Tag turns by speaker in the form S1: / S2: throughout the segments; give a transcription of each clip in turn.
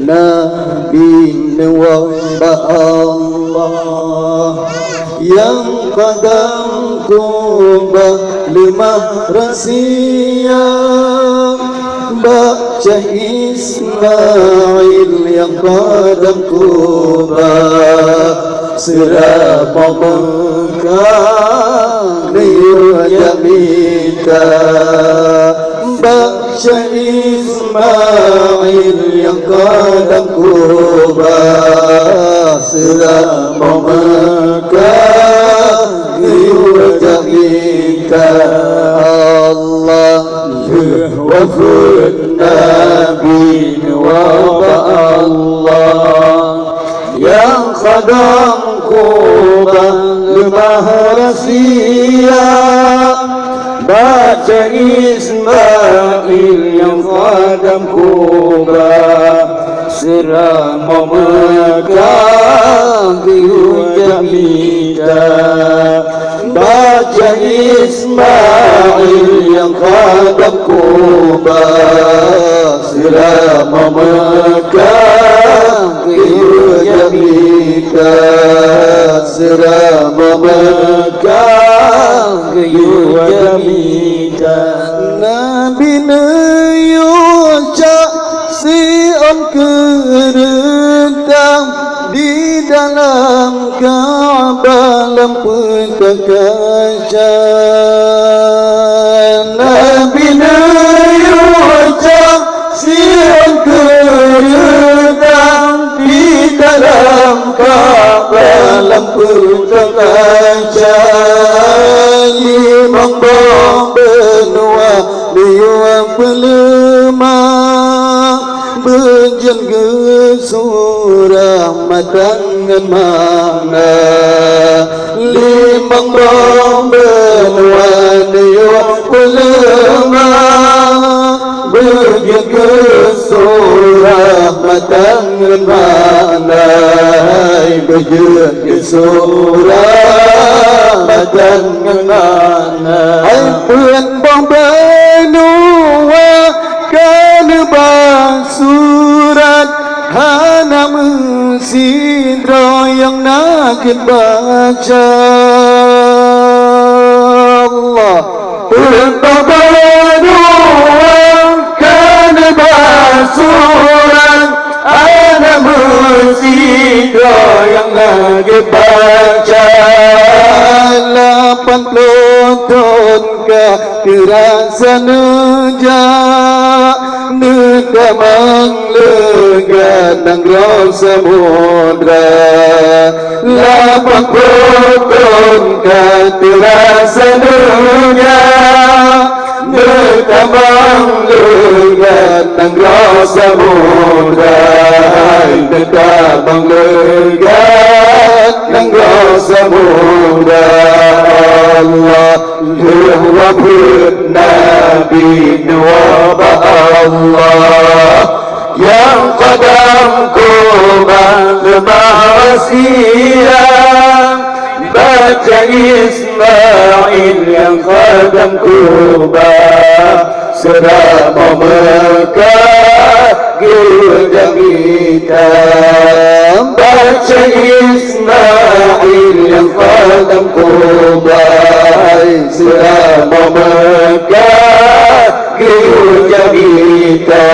S1: Nabi wa Allah yang qadamku lemah rahsia baca Ismail yang qadamku serapa Mekah jamita baca Ismail yang qadamku serapa Mekah jamita Allah wafud Nabi wa Allah yang khadamku lemah rahsia baca Ismail yang khadamku serama Mekah jamita baca Ismail yang khadamku selama Mekah jamita selama Mekah jamita Nabi Nayucak si om keretang di dalam Ka'bah lampu kaca Nabi Nayucak siang keretang di dalam Ka'bah lampu kaca limang benua dua pelemah berjaga surah matangan mana limang benua dua pelemah berjaga surah matangan mana berjaga surah matangan mana Al-Quran benua kan basurat hana mesidra yang nak baca Allah benua kan basurat hana mesidra yang nak baca 80 tahun kerasa nejak Nedamang lega nangrol samudra 80 tahun kerasa nejak Nedamang lega nangrol samudra Nedamang lega nangrol samudra Allah wafud Nabi wa Allah yang qadamku lemah rahsia baca Ismail yang qadamku serama Mekah jamita baca Ismail yang qadamku selama Mekah jamita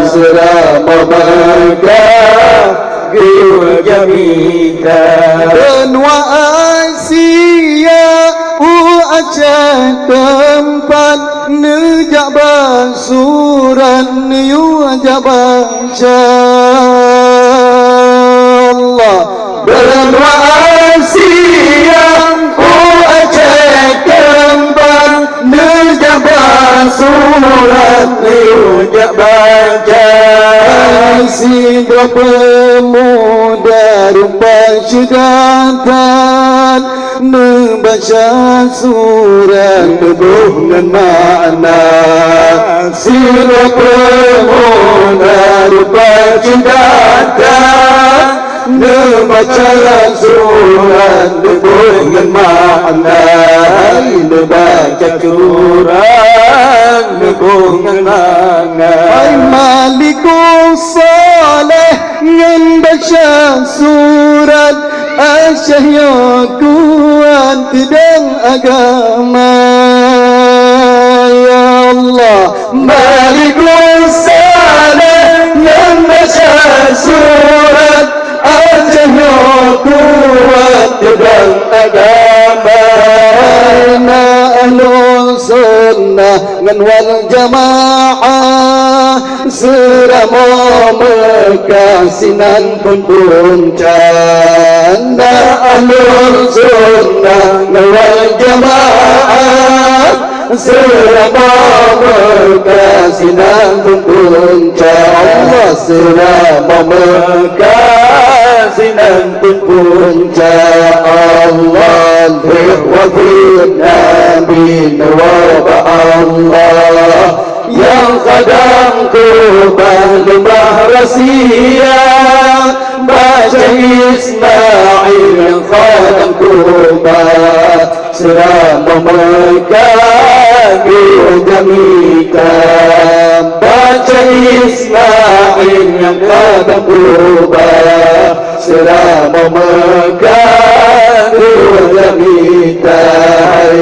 S1: selama Mekah jamita benua Asia Aceh tempat nejak basuran nejak baca Allah benua Asia Aceh tempat nejak basuran nejak baca sidra pemuda rupa syedatan membaca surat dengan makna sidra pemuda rupa syedatan baca surat dengan makna, baca surat dengan makna. Ay Malikul Saleh yang baca surat Asyahya kuat dan agama. Ya Allah Malikul Saleh yang baca surat Asyahya kuat dan agama. Aina ahlul sunnah wal jamaah serama Mekah sinan pun puncak. Ahlul sunnah wal jamaah serama Mekah sinan pun puncak. Allah serama Mekah sinan pun puncak. Allah berwafid Nabi wa Allah yang kadang kubah lembah rahasia, baca Ismail yang kadang kubah serama Mekah Jamika. Baca Ismail yang kadang kubah serama Mekah Jamika.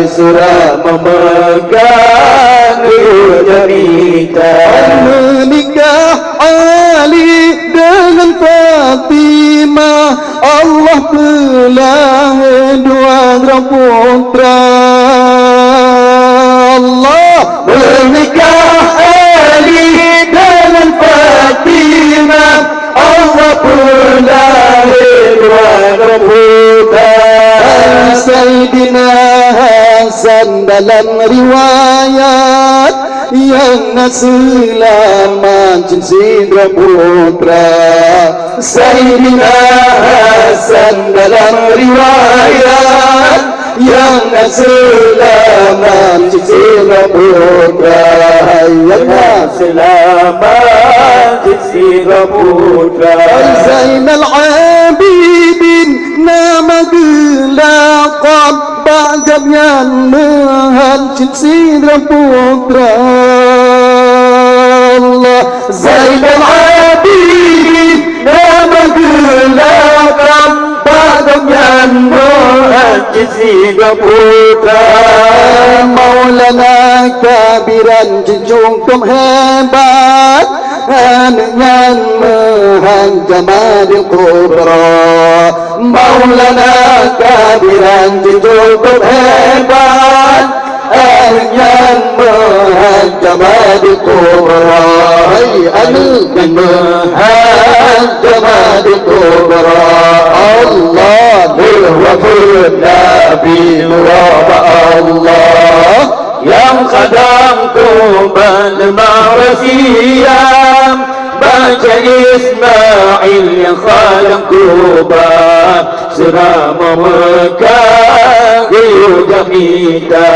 S1: Serama Mekah Jamika. Menikah Ali dengan Fatimah, Allah telah dua putra. Allah menikah Ali dengan Fatimah, Allah telah dua putra. Sayyidina Hasan dalam riwayat yang selamat Sidra putra. Sayyidina Hasan dalam riwayat yang selamat Sidra putra. Yang selamat Sidra putra. Zainal Abidin nama gelakab bagapnya menhancur Sidra putra. Allah Zainal Abidin nama gelakab bagapnya menhancur Sidra putra. Maulana kabiran junjung hebat, anyan menghajam adil kubra. Maulana kabiran junjung hebat, anyan menghajam adil kubra. Anyan menghajam adil kubra. Allah berwafud Nabi wa Allah yang kadang kubah lembah rahasia, baca Ismail yang kadang kubah serama Mekah Jamika.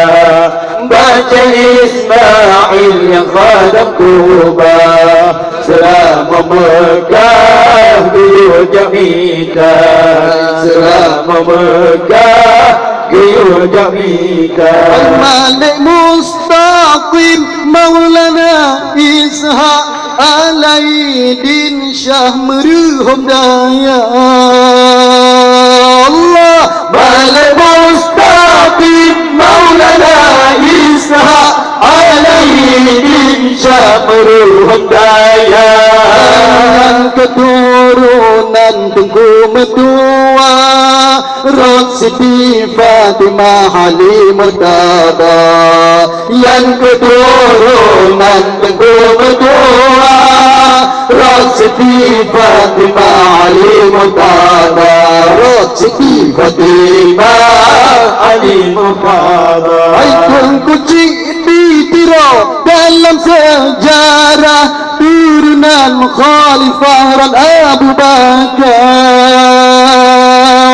S1: Baca Ismail yang kadang kubah serama Mekah Jamika. Serama Mekah Jamika. Malik Mustaqim Maulana Ishaq Alaidin Syah Meruhum Daya. Allah Malik Mustaqim Maulana Ishaq Alaidin Syah Meruhum Daya. Keturunan Tengku Medua Siti Fatimah Ali Murtada. Yang keturunan Tengku Medua Siti Fatimah Ali Murtada. Siti Fatimah Ali Murtada. Tengku ditiro dalam sejarah turunan Khalifah Abu Bakar.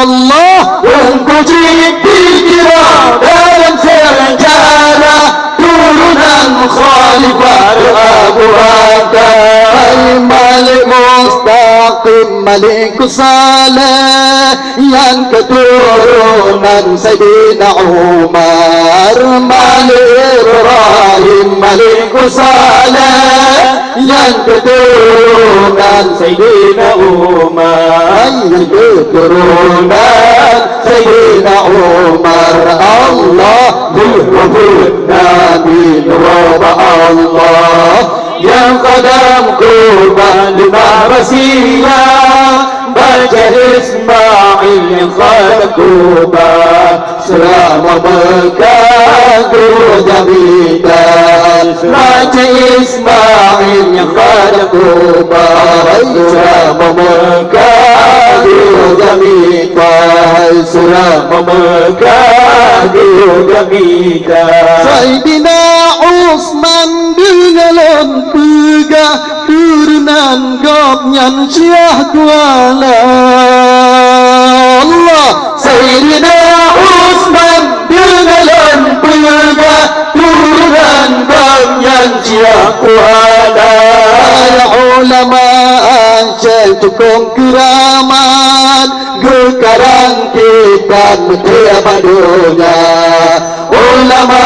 S1: Allah Tengku ditiro dalam sejarah turunan Khalifah Abu Bakar. Malik Mustaqim Hakim Malik Saleh, yang keturunan Sayyidina Umar. Malik Ibrahim Malik Saleh, yang keturunan Sayyidina Umar. Yang keturunan Sayyidina Umar. Allahumma Nabi Rabb Allah, yang qadam kurban lima rasiyah, baca Ismail yang qadam kurban selama Mekah guru jamitan. Baca Ismail yang qadam kurban selama Mekah guru jamitan. Selama Mekah guru jamitan. Sayyidina Utsman dengan pegah turunan gopnyan Syekh Kuala Allah. Sayyidina Utsman dengan pegah turunan gopnyan Syekh Kuala. Ulama Syekh Tukung keramat gekarang kita mutiara dunia. Ulama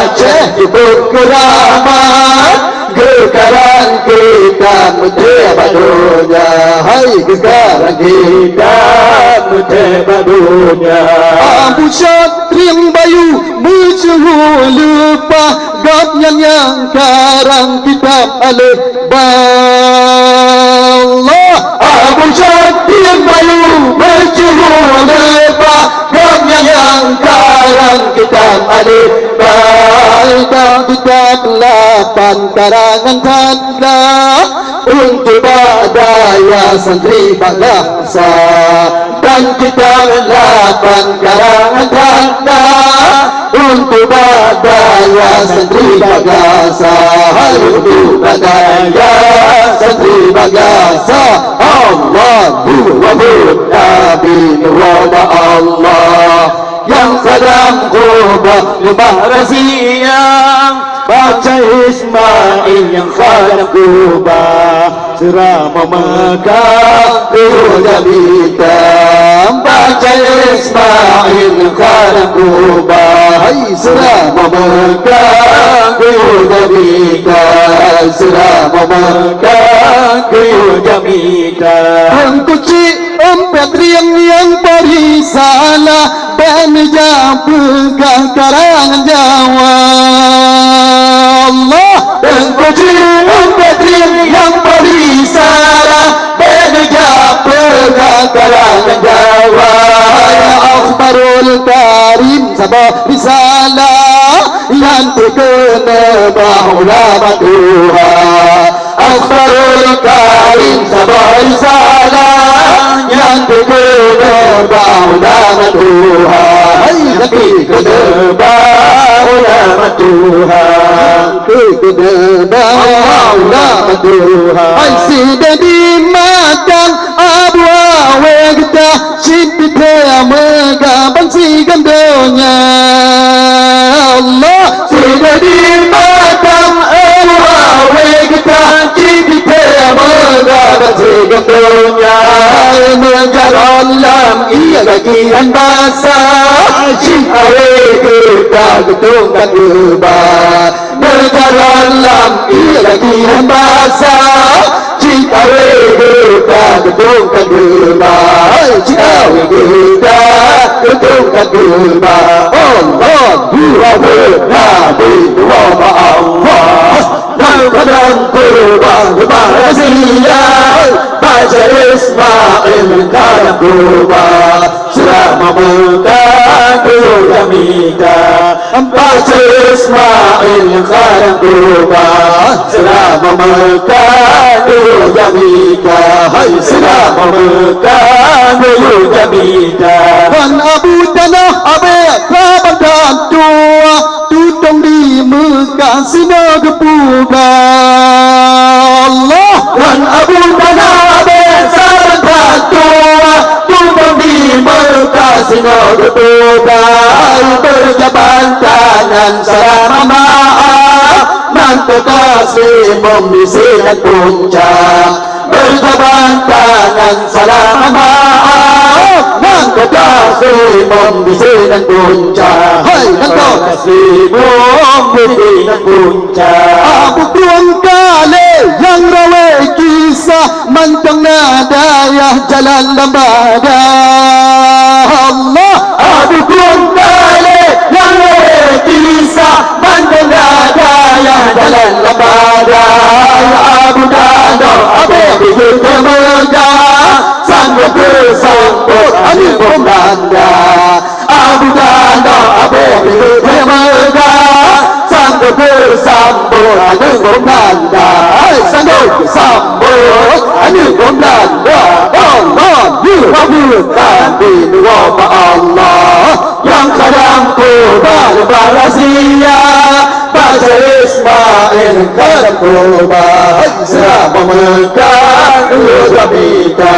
S1: Aceh berkeramat gekarang kita mutiara dunia. Hai gekarang kita mutiara dunia. Abu Syatrim Bayu bersuruh lupa gapnya yang karang kitab alif Allah. Abu Syatrim Bayu bersuruh lupa gapnya yang karang kitab alif Baik kitab 8 karangan tanda untuk badaya santri bangsa. Dan kitab 8 karangan tanda untuk badaya santri bangsa. Untuk badaya santri bangsa. Allahu Nabi Rabb Allah, yang sedang kubah lembah raziyah. Baca Ismail yang khadam kubah selama Mekah guru jamitan. Baca Ismail yang khadam kubah selama Mekah guru jamitan. Selama Mekah guru jamitan. Kunci empat riang yang berisalah penjam pegang karangan Jawa Allah. Dan kunci empat riang yang berisalah penjam pegang karangan Jawa. Ya Akhbarul Karim sabah risalah yang terkena bahula Tuhan. Akhbarul Karim sabah risalah yang terkena bahula Tuhan. Tapi kena bahula Tuhan. Kena bahula Tuhan. Asyik di makan Abu Awegta Sipita Megaban si gandonya Allah. Sudah di makan Abu Awegta Sipita Megaban si gandonya. Menjalan ia bagian basah Cintawe kita getungkan ubah. Menjalan ia bagian basah Cintawe kita getungkan ubah. Cintawe kita getungkan ubah. Allah Nabi Rabb Allah, dan kadang kurban berbahagia. Baca Ismail kadang kurban selama Mekah guru jamitan. Baca Ismail kadang kurban selama Mekah guru jamitan. Selama Mekah guru jamitan. Dan Abu Tanah Abed kaban dan tua tutong di Mekah sina gepuga Allah. Dan Abu Tanah Abed kaban dan tua tutong di Mekah sina gepuga. Berjabat tangan selama maaf, nan kekasih membisi dan puncak. berjabat tangan salam maaf nan kekasih membisi dan puncak hai nan kekasih membisi dan puncak Abu Tuan kali yang rawai kisah mantang nadayah jalan lambada Allah Abu Tuan kali yang rawai kisah mantang nadayah jalan lambada Abu Dano Abu Bihut Kemerga sanggup bersambut Anil Komanda Abu Dano Abu Bihut Kemerga sanggup bersambut Anil Komanda sanggup bersambut Anil Komanda Allah diwabulkan di nama Allah yang kadang kubal barasia baca Ismail kadang kubal selama memegang dua bida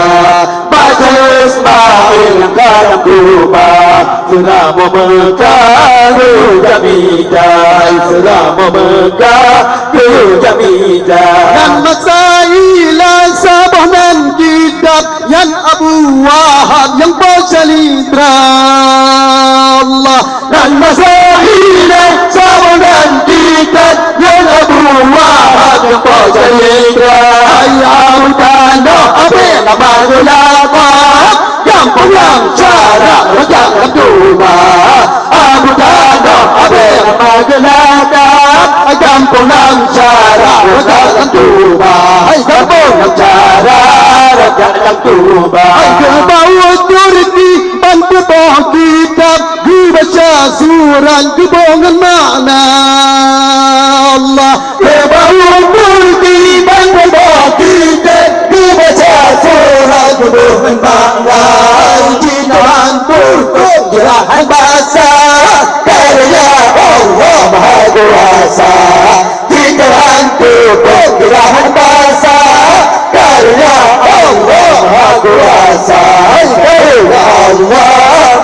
S1: baca Ismail kadang kubal selama memegang dua bida selama memegang dua bida dan masailah sabah dan kitab yang Abu Wahab yang baca lidra Allah dan masailah sabah dan kitab yang Abu Wahab yang baca lidra ayam tanda apa nama ulama yang pulang cara rajak kedua Abu tanda apa nama gelada yang pulang cara rajak kedua yang pulang cara rajak kedua kebawa turki bantu bawa kitab dibaca surat dibongan makna Allah kebawa turki bantu bawa kitab dibaca surat dibongan makna jinaan turkuk jerahan bahasa karya Allah Maha Kuasa jinaan turkuk jerahan bahasa karya Allah Maha Kuasa karya Allah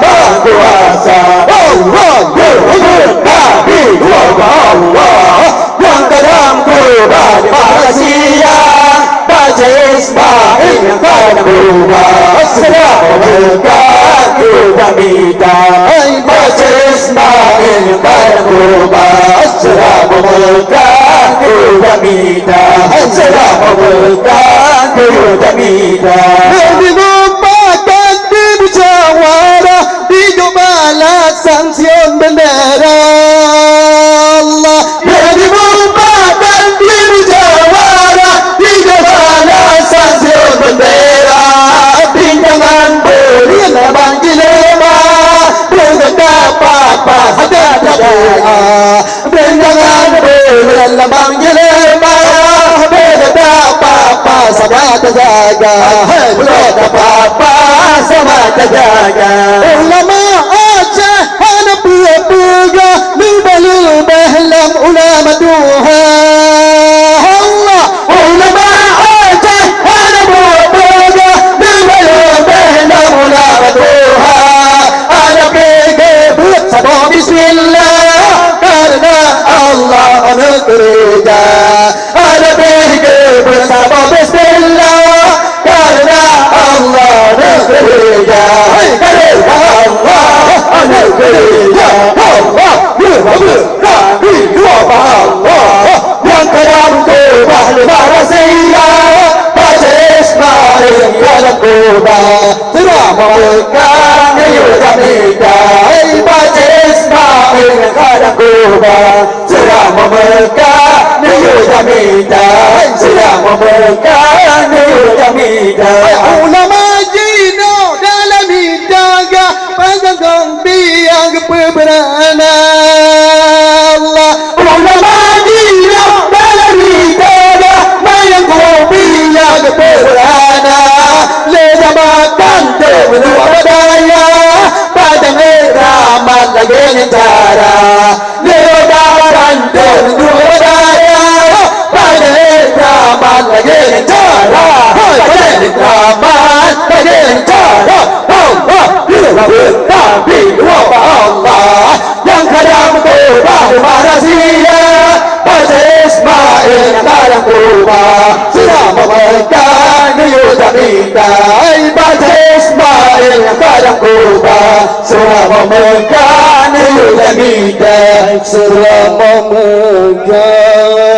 S1: Maha Kuasa Allah Nabi Allah yang kadang berubah di manusia baca Ismail yang kadang berubah sedang memegang dua bida baca Ismail yang kadang berubah sedang memegang dua bida sedang memegang dua bida dilupakan di musyawarah di jumlah sanksiun bendera Allah dilupakan di musyawarah di jumlah sanksiun bendera pinjangan beri labang dilema berdapat pas ada pinjangan beri labang dilema berdapat pas ada terjaga berdapat pas ada terjaga ulama Aceh ada pia-pia lubah-lubah lam ulama Tuhan Allah ulama Aceh ada pia-pia lubah-lubah lam ulama Tuhan ada pia-pia sabah bismillah karena Allah anugerah ada pia-pia sabah bismillah karena Allah anugerah karena Allah anugerah Allah Nabi Allah yang kadang kubah barasia baca Ismail kadang kubah sedang memegang dua bida baca Ismail kadang kubah sedang memegang dua bida sedang memegang dua bida ulama jino dalam hidaga panjang biang peberana Allah ulama jino dalam hidaga panjang biang peberana leda makan dua badaya padang ramat lagi cara leda makan dua badaya padang ramat lagi cara padang ramat lagi cara Allah Nabi Allah yang kadang berubah manusia baca Ismail yang kadang berubah sedang memegang yang kubah selama mekan dan kita selama mekan